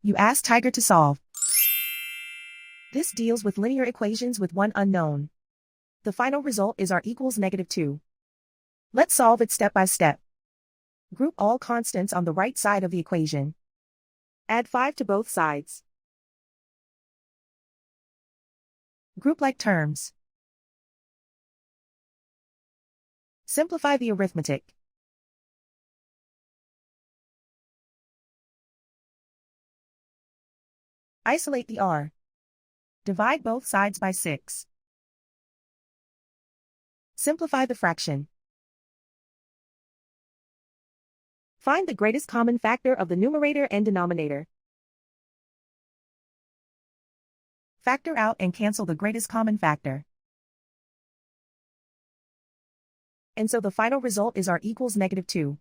You ask Tiger to solve. This deals with linear equations with one unknown. The final result is r equals -2. Let's solve it step by step. Group all constants on the right side of the equation. Add 5 to both sides. Group like terms. Simplify the arithmetic. Isolate the r. Divide both sides by 6. Simplify the fraction. Find the greatest common factor of the numerator and denominator. Factor out and cancel the greatest common factor. And so the final result is r equals -2.